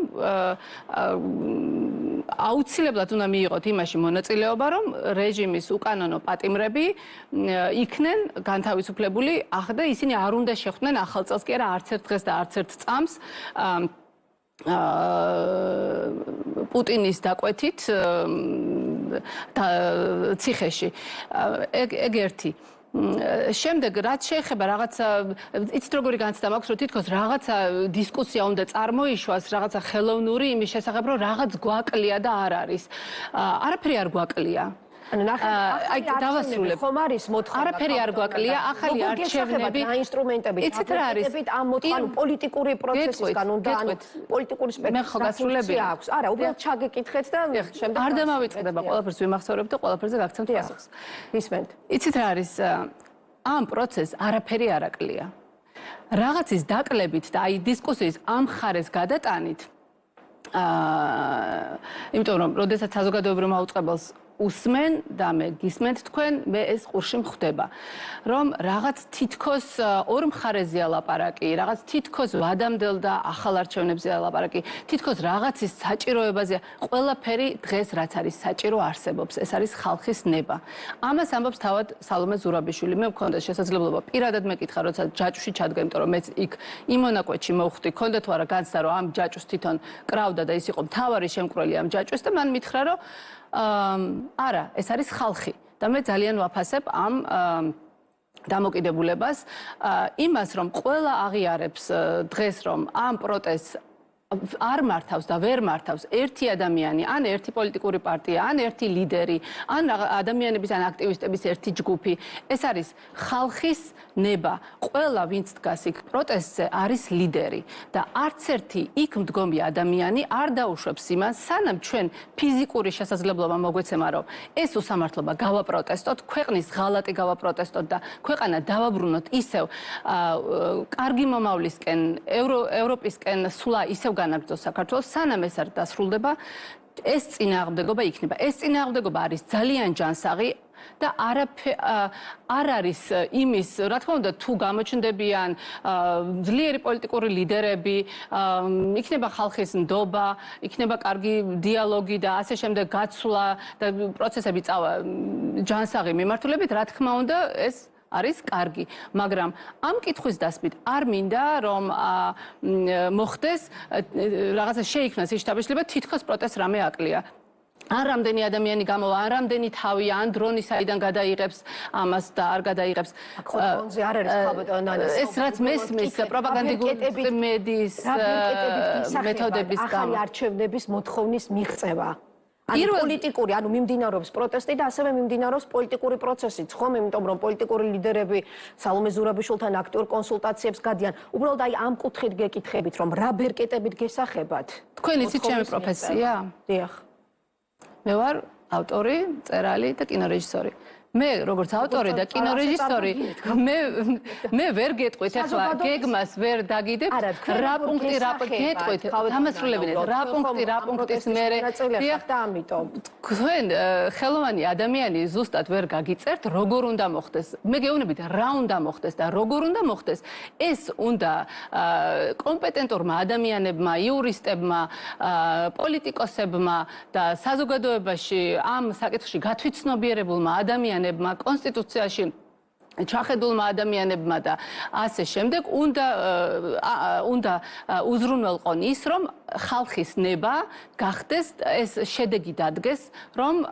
აუცილებლად უნდა მიიღოთ იმაში მონაწილეობა, რომ რეჟიმის უკანონო პატიმრები იქნენ განთავისუფლებული, ახლა ისინი არ უნდა შეხვდნენ ახალ წელს კი არა არც ერთ დღეს და არც ერთ წამს პუტინის დაკვეთით ციხეში. ეგ ერთი. შემდეგ რაც შეეხება რაღაცა, იცით როგორი განცდა მაქვს, რომ თითქოს რაღაცა დისკუსია უნდა წარმოიშვას, რაღაცა ხელოვნური იმის შესახებ, რომ რაღაც გვაკლია და არ არის. არაფერი არ გვაკლია. აი დავასრულებ. ხომ არის მოთხოვნა? არაფერი არ გვაკლია, ახალი არჩევნები და ინსტრუმენტებით. იცით რა არის? ამ მოთხოვნა პოლიტიკური პროცესისგან უნდა ანუ პოლიტიკური სპექტრი აქვს. არა, უბრალოდ ჩაგეკითხეთ და შემდეგ არ დამავიწყდება, ყველაფერს ვიმახსოვრებ და ყველაფერზე გაგცემთ პასუხს. ისმენთ. იცით რა არის? ამ პროცესს არაფერი არ აკლია. რაღაცის დაკლებით და აი დისკუსიის ამ ხარეს გადატანით იმიტომ რომ როდესაც საზოგადოებრივ მაუწყებელს უსმენ და მე გისმენთ თქვენ, მე ეს ყურში მხვდება, რომ რაღაც თითქოს ორ მხარეზეა ლაპარაკი, რაღაც თითქოს ვადამდელ და ახალ არჩევნებზეა ლაპარაკი, თითქოს რაღაცის საჭიროებაზეა, ყველაფერი დღეს რაც არის საჭირო არსებობს, ეს არის ხალხის ნება. ამას ამბობს თავად სალომე ზურაბიშვილი. მე მქონდა შესაძლებლობა პირადად მეკითხა, როცა ჯაჭვში ჩადგა, იმიტომ რომ მეც იქ იმონაკვეთში მოვხვდი, ქონდა თუ არა განცდა, რომ ამ ჯაჭვს თვითონ კრავდა და ის იყო მთავარი შემკვრელი ამ ჯაჭვს და მან მითხრა, რომ არა, ეს არის ხალხი და მე ძალიან ვაფასებ ამ დამოკიდებულებას, იმას, რომ ყველა აღიარებს დღეს, რომ ამ პროტესტს არ მართავს და ვერ მართავს ერთი ადამიანი, ან ერთი პოლიტიკური პარტია, ან ერთი ლიდერი, ან ადამიანების ან აქტივისტების ერთი ჯგუფი. ეს არის ხალხის ნება. ყველა ვინც დგას იქ პროტესტზე არის ლიდერი და არც ერთი იქ მდგომი ადამიანი არ დაუშვებს იმას, სანამ ჩვენ ფიზიკური შესაძლებლობა მოგვეცემა, რომ ეს უსამართლობა გავაპროტესტოთ, ქვეყნის ღალატი გავაპროტესტოთ და ქვეყანა დავაბრუნოთ ისევ კარგი მომავლისკენ, ევროპისკენ სულა ისევ განაგრძოს საქართველოს, სანამ ეს არ დასრულდება, ეს წინააღმდეგობა იქნება. ეს წინააღმდეგობა არის ძალიან ჯანსაღი და არ არის იმის, რა თქმა უნდა, თუ გამოჩნდებიან ძლიერი პოლიტიკური ლიდერები, იქნება ხალხის ნდობა, იქნება კარგი დიალოგი და ასე შემდეგ გაცვლა და პროცესები წავა ჯანსაღი მიმართულებით, რა თქმა უნდა, ეს არის კარგი, მაგრამ ამ კითხვის დასმით არ მინდა რომ მოხდეს რაღაცა შეიქმნას ის შთაბეჭდილება თითქოს პროტესტს რამე აკლია. ან რამდენი ადამიანი გამოვა, ან რამდენი თავია, ან დრონი საიდან გადაიღებს ამას და არ გადაიღებს. დრონზე არ არის ხალბატონ ნანას. ეს რაც მესმის პროპაგანდისტული მედიის მეთოდების ახალი არჩევნების მოთხოვნის მიღწევა. პოლიტიკური, ანუ მიმდინარეობს პროტესტი და ასევე მიმდინარეობს პოლიტიკური პროცესიც, ხომ? იმიტომ რომ პოლიტიკური ლიდერები სალომე ზურაბიშვილთან აქტიურ კონსულტაციებს გადიან. უბრალოდ აი ამ კუთხით გეკითხებით, რომ რა ბერკეტებით გესახებათ? თქვენ იცით ჩემი პროფესია? დიახ. მე ვარ ავტორი, მწერალი და კინორეჟისორი. მე როგორც ავტორი და კინორეჟისორი მე ვერ გეტყვით ახლა გეგმას ვერ დაგიდებ რა პუნქტი გეტყვით დამასრულებინეთ რა პუნქტის მერე დიახ და ამიტომ თქვენ ხელოვანი ადამიანი ზუსტად ვერ გაგიწერთ როგორ უნდა მოხდეს მე გეუბნებით რა უნდა მოხდეს და როგორ უნდა მოხდეს ეს უნდა კომპეტენტურმა ადამიანებმა იურისტებმა პოლიტიკოსებმა და საზოგადოებაში ამ საკითხში გათვითცნობიერებულმა ადამიანებმა კონსტიტუციაში ჩახედულმა ადამიანებმა და ასე შემდეგ უნდა უზრუნველყონ ის რომ ხალხის ნება გახდეს ეს შედეგი დადგეს რომ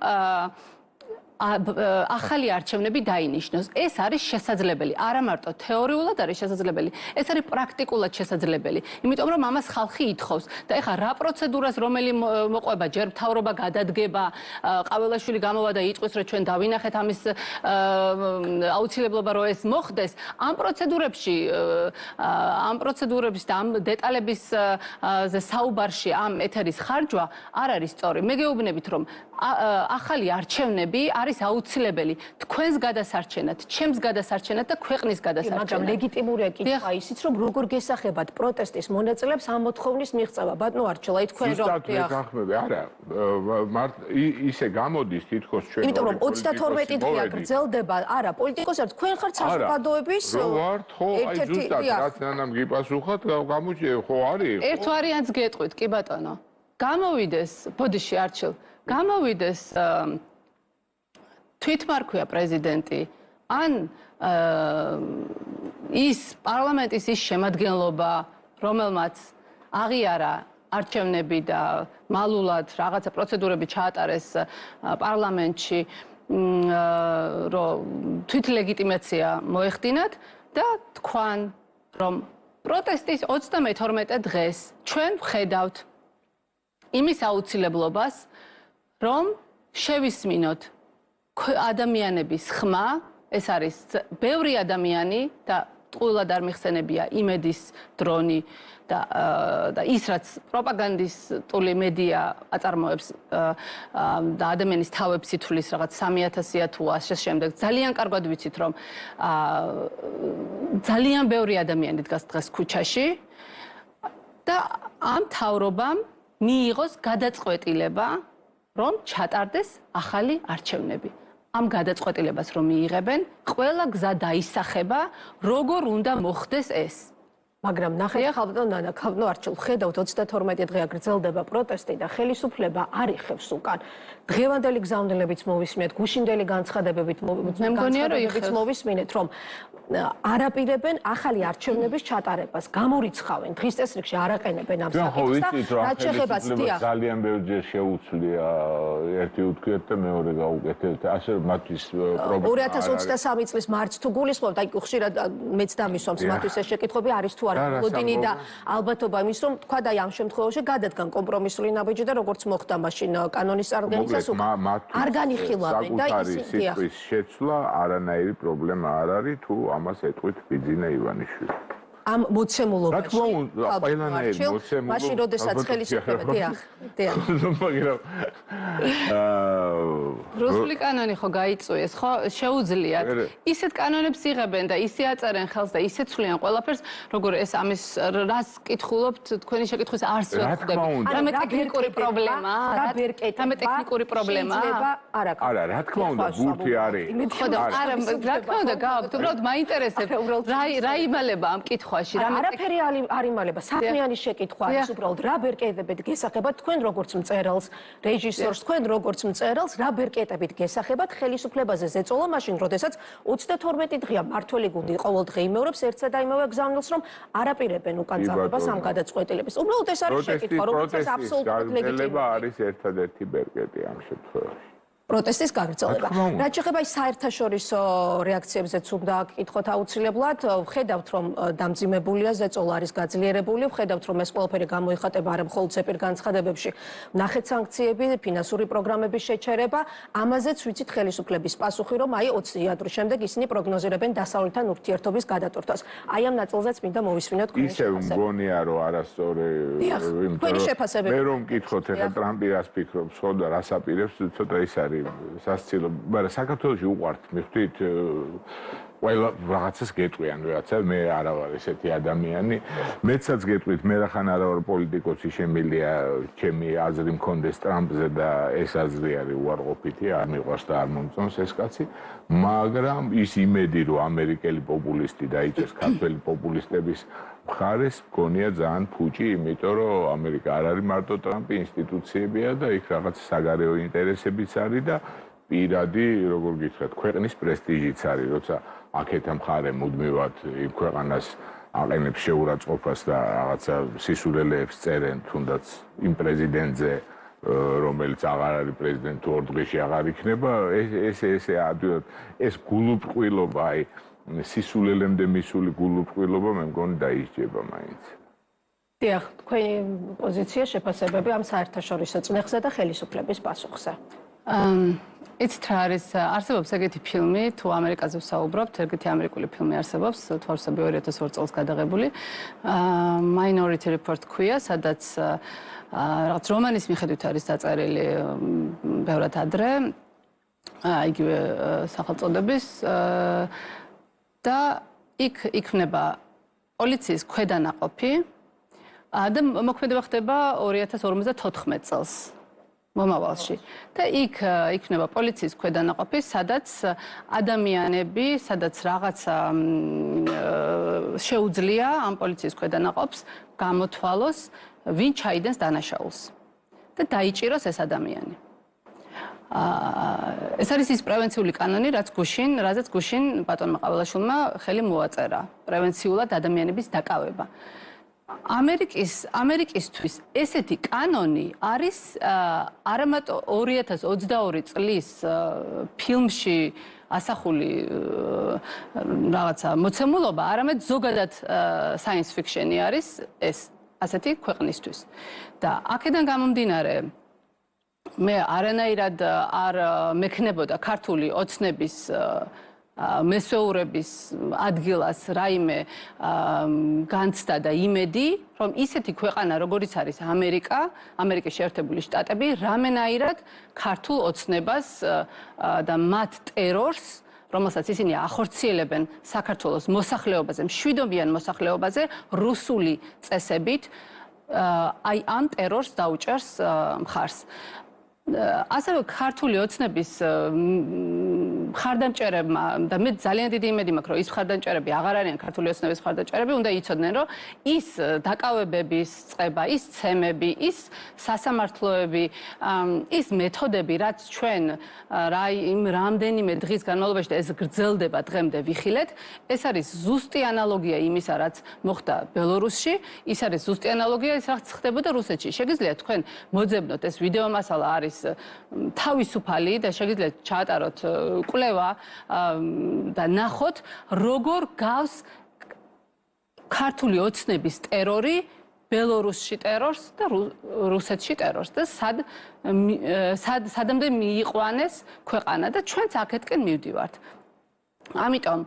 ახალი არჩევნები დაინიშნოს. ეს არის შესაძლებელი. არა მარტო თეორიულად არის შესაძლებელი, ეს არის პრაქტიკულად შესაძლებელი. იმიტომ რომ ამას ხალხი ითხოვს. და ეხლა რა პროცედურას რომელი მოყვება, ჯერ მთავრობა გადადგება, ყაველაშვილი გამოვა და იტყვის, რომ ჩვენ დავინახეთ ამის აუცილებლობა, რომ ეს მოხდეს. ამ პროცედურებში და ამ დეტალების საუბარში ამ ეთერის ხარჯვა არ არის სწორი. მე გეუბნებით, რომ ახალი არჩევნები არის აუცილებელი თქვენს გადასარჩენად, ჩემს გადასარჩენად და ქვეყნის გადასარჩენად. მაგრამ ლეგიტიმურია კითხვა ისიც, რომ როგორ გესახებათ პროტესტის მონაწილეებს ამ მოთხოვნის მიღწევა. ბატონო არჩელა, თქვენ რომ გახმები, არა, ისე გამოდის თითქოს ჩვენ. იმიტომ რომ 32 დღეა გრძელდება, არა, პოლიტიკოსებს თქვენ ხართ საზოგადოების ვართ, ხო, აი ზუსტად რაც ნანამ გიპასუხოთ, გამოჩნდა, ხო არის. ერთ ვარიანტს გეტყვით, კი ბატონო. გამოვიდეს, ბოდიში არჩილ, გამოვიდეს თვითმარქვია პრეზიდენტი ან ის პარლამენტის ის შემადგენლობა რომელმაც აღიარა არჩევნები და მალულად რაღაცა პროცედურები ჩაატარეს პარლამენტში რომ თვითლეგიტიმაცია მოეხდინათ და თქვან რომ პროტესტის 32 დღეს ჩვენ ვხედავთ იმის აუცილებლობას რომ შევისმინოთ ადამიანების ხმა, ეს არის ბევრი ადამიანი და ტყუილად არ მიხსენებია იმედის დრონი და ის რაც პროპაგანდისტული მედია აწარმოებს და ადამიანის თავებს ითვლის რაღაც 3000-ია თუ ასე შემდეგ. ძალიან კარგად ვიცით რომ ძალიან ბევრი ადამიანი დგას დღეს ქუჩაში და ამ მთავრობამ მიიღოს გადაწყვეტილება რომ ჩატარდეს ახალი არჩევნები. ამ გადაწყვეტილებას რომ მიიღებენ, ყველა გზა დაისახება, როგორ უნდა მოხდეს ეს. მაგრამ ნახეთ ხალბატონ ნანა, ხალბატონ არჩილ, ხედავთ 32 დღეა გრძელდება პროტესტი და ხელისუფლება არ იხევს უკან. დღევანდელი გზავნილებიც მოვისმინეთ, გუშინდელი განცხადებებით მოვისმინეთ, რომ არაპირებენ ახალი არჩევნების ჩატარებას, გამორიცხავენ, დღის წესრიგში არაყენებენ ამ საკითხს და რაც შეეხება ძალიან ბევრჯერ შეუცვლია ერთი უთქვიეთ და მეორე გაუკეთეთ. ასე მათთვის პრობლემა 2023 წლის მარტს თუ გულისხმობთ, აი ხშირად მეც დამისვამს მათთვის ეს შეკითხვები არის თუ არა მოლოდინი და ალბათობა იმის რომ თქვა და ამ შემთხვევაში გადადგან კომპრომისული ნაბიჯი და როგორც მოხდა მაშინ კანონის წარდგენისას არ განიხილავენ და ის შეცვლა არანაირი პრობლემა არ არის თუ ამას ეტყვით ბიძინა ივანიშვილი. ამ მოცემულობაში. რა თქმა უნდა, ყველანაირი მოცემულობა. მაშინ როდესაც ხელისუფლება დიახ. მაგრამ რუსული კანონი ხო გაიწვიეს, ხო? შეუძლიათ. ისეთ კანონებს იღებენ და ისე აწერენ ხელს და ისე ცვლიან ყველაფერს, როგორ ეს ამის რას კითხულობთ, თქვენი შეკითხვის არც ვერ ხვდები. რამე ტექნიკური პრობლემაა? რამე ტექნიკური პრობლემაა? არა, რა თქმა უნდა, ბურთი არის. ხო და არა, რა თქმა უნდა, გავაკეთე, უბრალოდ მაინტერესებს რა იმალება ამ კითხვაში. არაფერი არ იმალება, საქმიანი შეკითხვა არის უბრალოდ რა ბერკეტებით გესახებათ თქვენ როგორც მწერალს, რეჟისორს, თქვენ როგორც მწერალს, რა ბერკეტებით გესახებათ ხელისუფლებაზე ზეწოლა მაშინ, როდესაც 32 დღეა მართველი გუნდი ყოველდღე იმეორებს ერთსა და იმავე გზავნილს, რომ არაპირებენ უკან წამებას ამ გადაწყვეტილებას. უბრალოდ ეს არის შეკითხვა, რომელსაც აბსოლუტურად ლეგიტიმურია. არის ერთადერთი ბერკეტი ამ შემთხვევაში. პროტესტის გაგრძელება. რაც შეეხება საერთაშორისო რეაქციებზეც უნდა გკითხოთ აუცილებლად, ვხედავთ რომ დამძიმებულია ზეწოლა არის გაძლიერებული, ვხედავთ რომ ეს ყველაფერი გამოიხატება არა მხოლოდ ზეპირ განცხადებებში, ნახეთ სანქციები, ფინანსური პროგრამების შეჩერება, ამაზეც ვიცით ხელისუფლების პასუხი რომ აი 20 იანვრის შემდეგ ისინი პროგნოზირებენ დასავლეთთან ურთიერთობის გადატვირთვას. აი ამ ნაწილზეც მინდა მოვისმინოთ თქვენი შეფასება. ისე მგონია რომ არასწორი მე რომ მკითხოთ ახლა ტრამპი რას ფიქრობს, ხო და რას აპირებს, ცოტა ის არის სასცილო, მაგრამ საქართველოში უყვართ მიხვდით ყველა რაღაცას გეტყვიან რაღაცა, მე არა ვარ ესეთი ადამიანი, მეცაც გეტყვით, მე რახან არა ვარ პოლიტიკოსი, შემიძლია ჩემი აზრი მქონდეს ტრამპზე და ეს აზრი არის უარყოფითი, არ მიყვარს და არ მომწონს ეს კაცი, მაგრამ ის იმედი რომ ამერიკელი პოპულისტი დაიჭერს ქართველი პოპულისტების მხარეს მგონია ძალიან ფუჭი, იმიტომ რომ ამერიკა არ არის მარტო ტრამპი, ინსტიტუციებია და იქ რაღაც საგარეო ინტერესებიც არის და პირადი, როგორ გითხრათ, ქვეყნის პრესტიჟიც არის, როცა აქეთა მხარე მუდმივად იმ ქვეყანას აყენებს შეურაცხყოფას და რაღაცა სისულელეებს წერენ, თუნდაც იმ პრეზიდენტზე, რომელიც აღარ არის პრეზიდენტი, ორ დღეში აღარ იქნება, ესე ადვილად ეს გულუბრყვილობა, აი სისულელემდე მისული გულუბრყვილობა მე მგონი დაისჯება მაინც. დიახ, თქვენი პოზიცია შეფასებები ამ საერთაშორისო წნეხზე და ხელისუფლების პასუხზე. იცით რა არის, არსებობს ეგეთი ფილმი, თუ ამერიკაზე ვსაუბრობთ, ეგეთი ამერიკული ფილმი არსებობს, თვალსაბი 2002 წელს გადაღებული, Minority Report ქვია, სადაც რაღაც რომანის მიხედვით არის დაწერილი ბევრად ადრე, იგივე სახელწოდების და იქ იქნება პოლიციის ქვედანაყოფი და მოქმედება ხდება 2054 წელს. მომავალში და იქ იქნება პოლიციის ქვედანაყოფი, სადაც ადამიანები, სადაც რაღაცა შეუძლია ამ პოლიციის ქვედანაყოფს გამოთვალოს, ვინ ჩაიდენს დანაშაულს და დაიჭიროს ეს ადამიანი. ეს არის ის პრევენციული კანონი, რაზეც გუშინ ბატონმა ყაველაშვილმა ხელი მოაწერა, პრევენციულად ადამიანების დაკავება. ამერიკისთვის ესეთი კანონი არის არამატო 2022 წლის ფილმში ასახული რაღაცა მოცემულობა, არამედ ზოგადად science fiction-ი არის ეს ასეთი ქვეყნისთვის. და აქედან გამომდინარე მე არანაირად არ მექნებოდა ქართული ოცნების მესვეურების ადგილას რაიმე განცდა და იმედი, რომ ისეთი ქვეყანა, როგორიც არის ამერიკის შეერთებული შტატები, რამენაირად ქართულ ოცნებას და მათ ტერორს, რომელსაც ისინი ახორციელებენ საქართველოს მოსახლეობაზე, მშვიდობიან მოსახლეობაზე, რუსული წესებით, აი ამ ტერორს დაუჭერს მხარს. ასევე ქართული ოცნების მხარდამჭერებმა და მე ძალიან დიდი იმედი მაქვს, რომ ის მხარდამჭერები აღარ არიან ქართული ოცნების მხარდამჭერები, უნდა იცოდნენ, რომ ის დაკავებების წყება, ის ცემები, ის სასამართლოები, ის მეთოდები, რაც ჩვენ იმ რამდენიმე დღის განმავლობაში და ეს გრძელდება დღემდე ვიხილეთ, ეს არის ზუსტი ანალოგია იმისა, რაც მოხდა ბელორუსში, ის არის ზუსტი ანალოგია ის, რაც ხდებოდა რუსეთში. შეგიძლიათ თქვენ მოძებნოთ ეს ვიდეო მასალა არის თავისუფალი და შეგიძლიათ ჩაატაროთ კვლევა და ნახოთ, როგორ გავს ქართული ოცნების ტერორი ბელორუსში ტერორს და რუსეთში ტერორს და სადამდე მიიყვანეს ქვეყანა და ჩვენც აქეთკენ მივდივართ. ამიტომ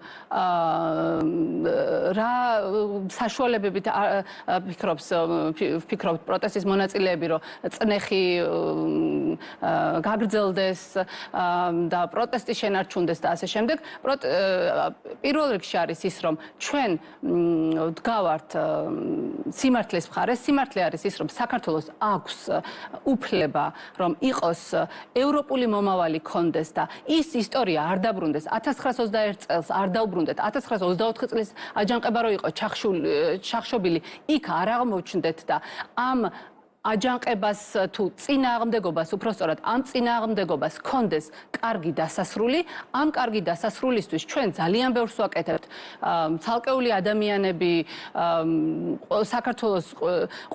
რა საშუალებებით ვფიქრობთ პროტესტის მონაწილეები, რომ წნეხი გაგრძელდეს და პროტესტი შენარჩუნდეს და ასე შემდეგ. პირველ რიგში არის ის, რომ ჩვენ ვდგავართ სიმართლის მხარეს. სიმართლე არის ის, რომ საქართველოს აქვს უფლება, რომ იყოს ევროპული მომავალი ქონდეს და ის ისტორია არ დაბრუნდეს 1921 წელს არ დაუბრუნდეთ 1924 წლის აჯანყება რო იყო ჩახშობილი იქ არ აღმოჩნდეთ და ამ აჯანყებას თუ წინააღმდეგობას უпростоრად ამ წინააღმდეგობას კონდეს კარგი დასასრული ამ კარგი დასასრულისთვის ჩვენ ძალიან ბევრს ვაკეთებთ ცალკეული ადამიანები საქართველოს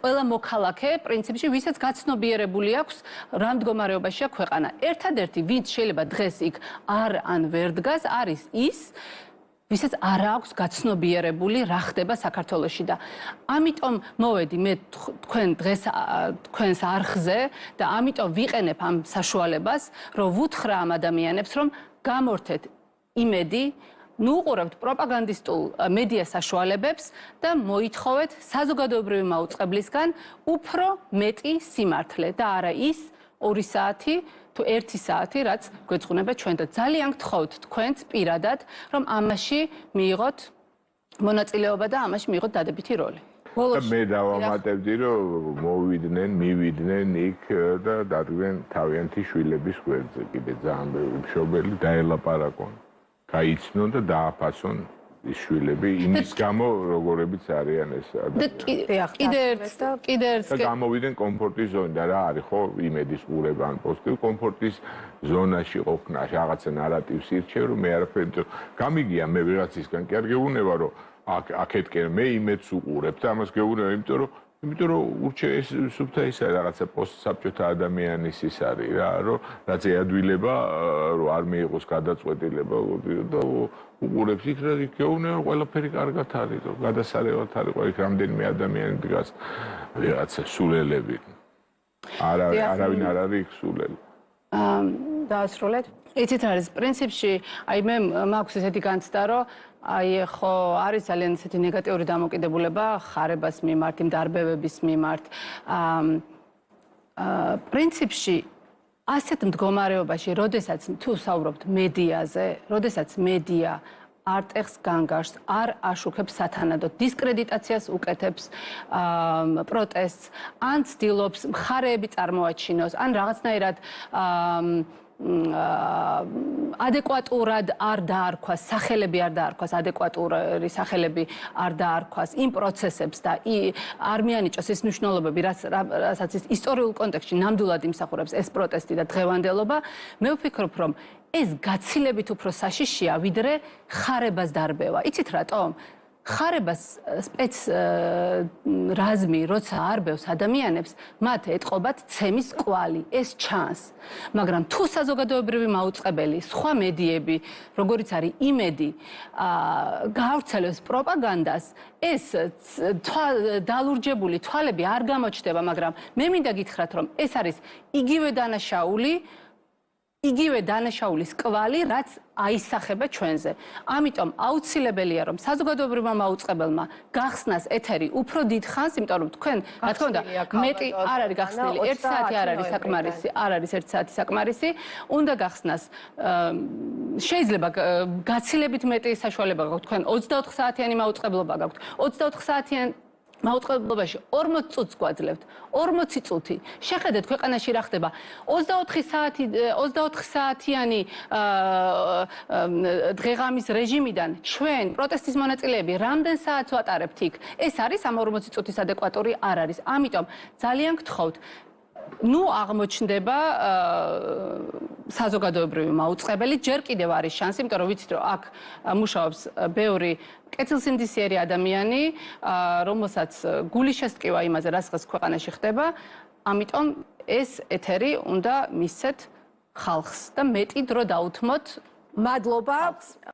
ყველა მოქალაქე პრინციპში ვისაც გაცნობიერებული აქვს რა მდგომარეობაშია ქვეყანა ერთადერთი ვინც შეიძლება დღეს იქ არ ან ვერ დგას არის ის ვისაც არ აქვს გაცნობიერებული რა ხდება საქართველოში და ამიტომ მოვედი მე თქვენ დღეს თქვენს არხზე და ამიტომ ვიყენებ ამ საშუალებას რომ ვუთხრა ამ ადამიანებს რომ გამორთეთ იმედი ნუ უყურებთ პროპაგანდისტულ მედია საშუალებებს და მოითხოვეთ საზოგადოებრივი მაუწყებლისგან უფრო მეტი სიმართლე და არა ის 2 საათი თუ 1 საათი, რაც გვეძღუნება ჩვენ და ძალიან გთხოვთ თქვენც პირადად, რომ ამაში მიიღოთ მონაწილეობა და ამაში მიიღოთ დადებითი როლი. მე დავამატებდი, რომ მივიდნენ იქ და დადგნენ თავიანთი შვილების გვერდზე, კიდე ძალიან ბევრი მშობელი დაელაპარაკონ, გაიცნონ და დააფასონ ის შვილები იმის გამო როგორებიც არიან ეს კიდე ერთ გამოვიდნენ კომფორტის ზონიდან და რა არის ხო იმედის ყურება ან პოზიტივ კომფორტის ზონაში ყოფნა რაღაცა ნარატივს ირჩევ რომ მე არაფერი გამიგია მე ვიღაცისგან კი არ გეუბნება რომ აქეთკენ მე იმედს უყურებ და ამას გეუბნება იმიტომ რომ ურჩე ეს სუფთა ის არის რაღაცა პოსტსაბჭოთა ადამიანის ის არის რა რომ რაც ეადვილება რომ არ მიიღოს გადაწყვეტილება და უყურებს იქ რა გეუბნება ყველაფერი კარგად არის რომ გადასარევად არის ყველა იქ რამდენიმე ადამიანი დგას რაღაცა სულელები არავინ არ არის იქ სულელი დაასრულეთ იცით არის პრინციპში აი მე მაქვს ესეთი განცდა რომ აი ხო არის ძალიან ესეთი ნეგატიური დამოკიდებულება ხარებას მიმართ იმ დარბევების მიმართ პრინციპში ასეთ მდგომარეობაში როდესაც თუ საუბრობთ მედიაზე როდესაც მედია არ ტეხს განგარს არ აშუქებს სათანადოდ დისკრედიტაციას უკეთებს პროტესტს ან ცდილობს მხარეები წარმოაჩინოს ან რაღაცნაირად ადეკვატურად არ დაარქვას, სახელები არ დაარქვას, ადეკვატური სახელები არ დაარქვას იმ პროცესებს და არ მიანიჭოს ის მნიშვნელობები, რასაც ის ისტორიულ კონტექსტში ნამდვილად იმსახურებს ეს პროტესტი და დღევანდელობა, მე ვფიქრობ, რომ ეს გაცილებით უფრო საშიშია, ვიდრე ხარებას დარბევა. იცით რატომ? ხარებას სპეცრაზმი, როცა არბევს ადამიანებს, მათ ეტყობათ ცემის კვალი, ეს ჩანს. მაგრამ თუ საზოგადოებრივი მაუწყებელი, სხვა მედიები, როგორიც არის იმედი, გაავრცელებს პროპაგანდას, ეს დალურჯებული თვალები არ გამოჩნდება, მაგრამ მე მინდა გითხრათ, რომ ეს არის იგივე დანაშაულის კვალი, რაც აისახება ჩვენზე. ამიტომ აუცილებელია, რომ საზოგადოებრივმა მაუწყებელმა გახსნას ეთერი უფრო დიდ ხანს, იმიტომ რომ თქვენ, რა თქმა უნდა, მეტი არ არის გახსნილი, 1 საათი არ არის საკმარისი, არ არის 1 საათი საკმარისი, უნდა გახსნას შეიძლება გაცილებით მეტი საშუალება გაქვთ, თქვენ 24 საათიანი მაუწყებლობა გაქვთ, 24 საათიან მაუწყებლობაში 40 წუთს გვაძლევთ 40 წუთი შეხედეთ ქვეყანაში რა ხდება 24 საათიანი დღეღამის რეჟიმიდან ჩვენ პროტესტის მონაწილეები რამდენ საათს ვატარებთ იქ ეს არის ამ 40 წუთის ადეკვატური არ არის ამიტომ ძალიან გთხოვთ ნუ აღმოჩნდება საზოგადოებრივი მაუწყებელი ჯერ კიდევ არის შანსი იმიტომ რომ ვიცით რომ აქ მუშაობს ბევრი კეთილსინდისიერი ადამიანი რომელსაც გული შესტკივა იმაზე რაც ქვეყანაში ხდება ამიტომ ეს ეთერი უნდა მისცეთ ხალხს და მეტი დრო დაუთმოთ მადლობა